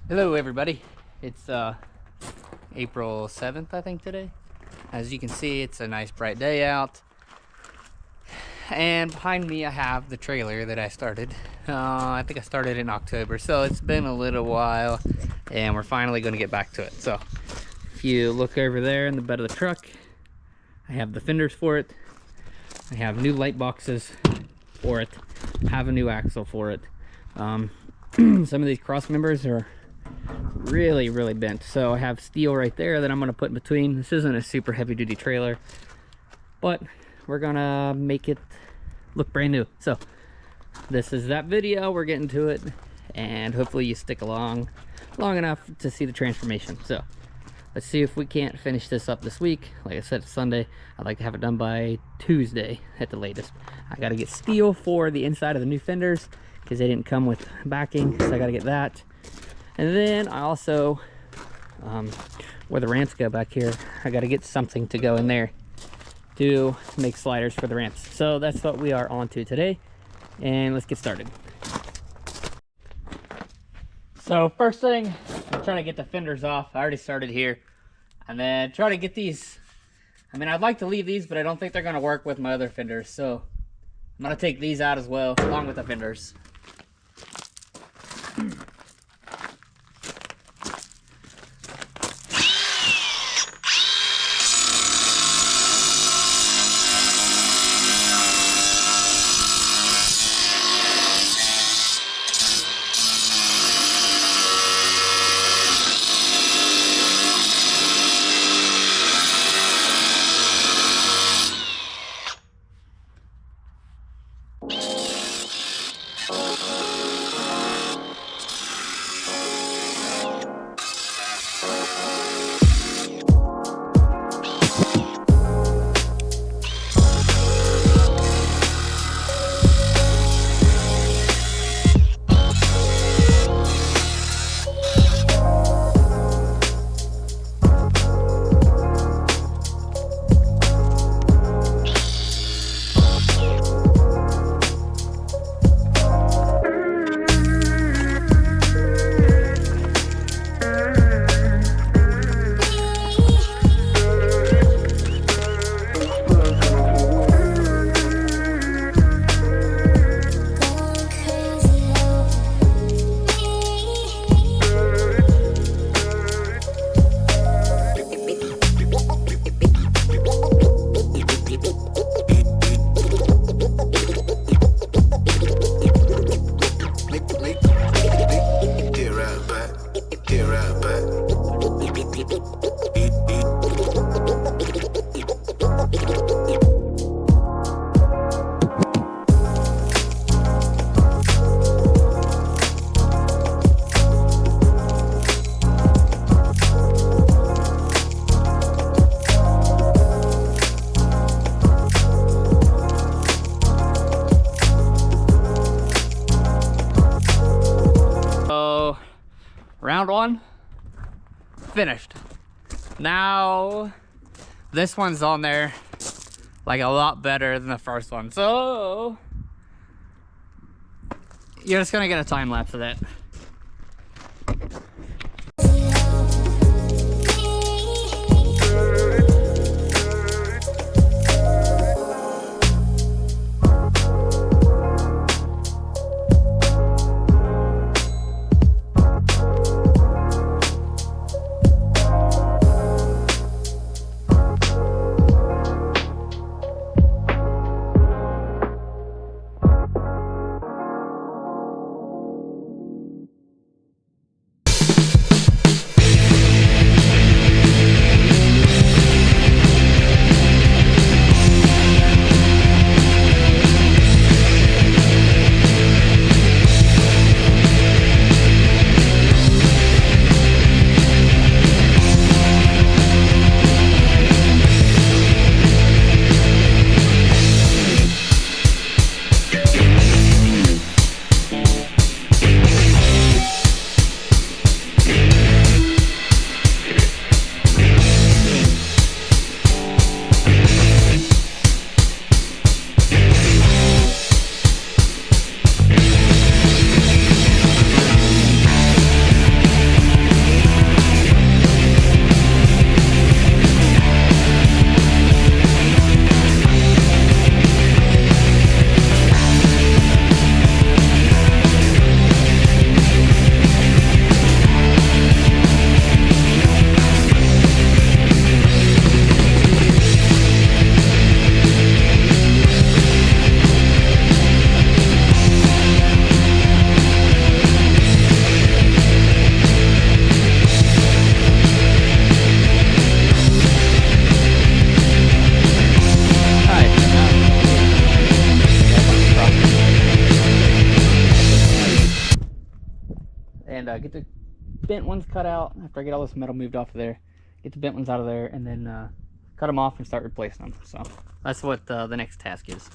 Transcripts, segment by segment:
Hello everybody, it's April 7th I think today. As you can see, it's a nice bright day out, and behind me I have the trailer that I started. I think I started in October, so it's been a little while and we're finally going to get back to it. So if you look over there in the bed of the truck, I have the fenders for it, I have new light boxes for it, have a new axle for it. Some of these cross members are really bent, so I have steel right there that I'm going to put in between. This isn't a super heavy duty trailer, but we're gonna make it look brand new. So this is that video. We're getting to it, and hopefully you stick along long enough to see the transformation. So let's see if we can't finish this up this week. Like I said, it's Sunday. I'd like to have it done by Tuesday at the latest. I got to get steel for the inside of the new fenders because they didn't come with backing, so I got to get that. And then I also, where the ramps go back here, I got to get something to go in there to make sliders for the ramps. So that's what we are on to today, and let's get started. So first thing, I'm trying to get the fenders off. I already started here, and then try to get these. I mean, I'd like to leave these, but I don't think they're going to work with my other fenders. So I'm going to take these out as well, along with the fenders. Round one finished. Now this one's on there like a lot better than the first one, so you're just gonna get a time lapse of that. get the bent ones cut out after I get all this metal moved off of there. Get the bent ones out of there, and then cut them off and start replacing them. So that's what the next task is.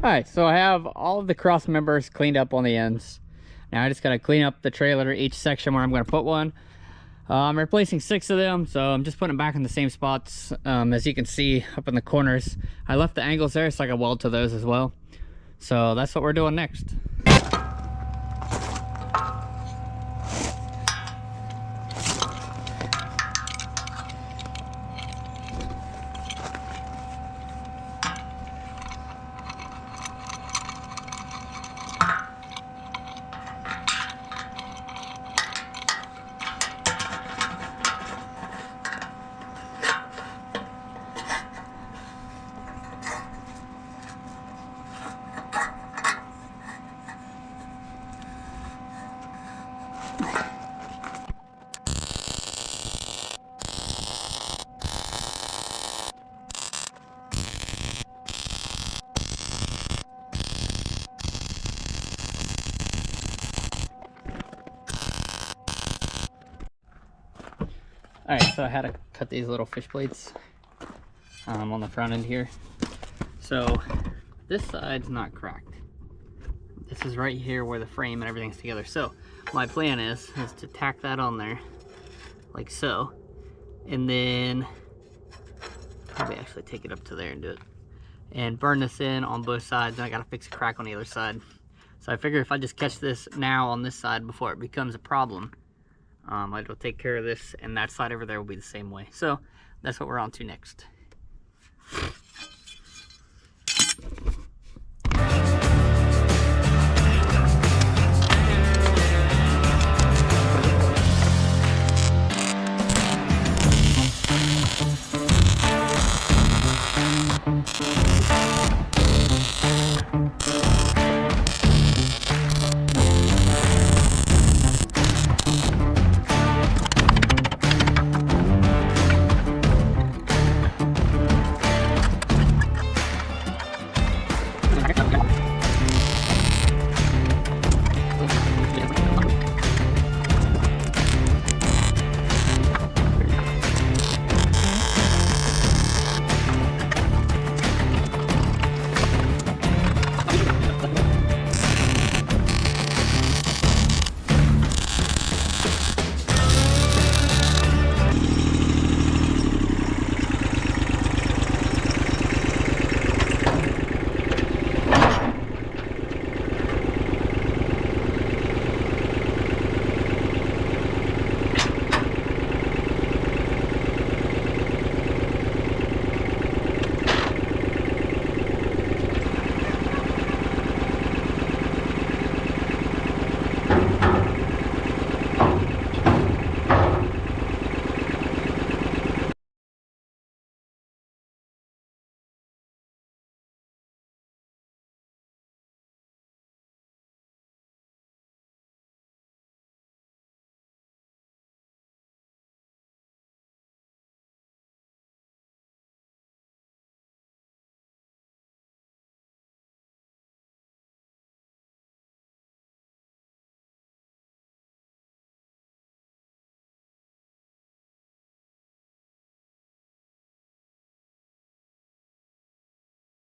Alright, so I have all of the cross members cleaned up on the ends. Now I just gotta clean up the trailer, each section where I'm gonna put one. I'm replacing 6 of them, so I'm just putting them back in the same spots. As you can see up in the corners, I left the angles there so I can weld to those as well. So that's what we're doing next. Alright, so I had to cut these little fish plates on the front end here. So this side's not cracked. This is right here where the frame and everything's together. So my plan is to tack that on there like so, and then probably actually take it up to there and do it, and burn this in on both sides. And I gotta fix a crack on the other side. So I figure if I just catch this now on this side before it becomes a problem, I will take care of this, and that side over there will be the same way. So that's what we're on to next.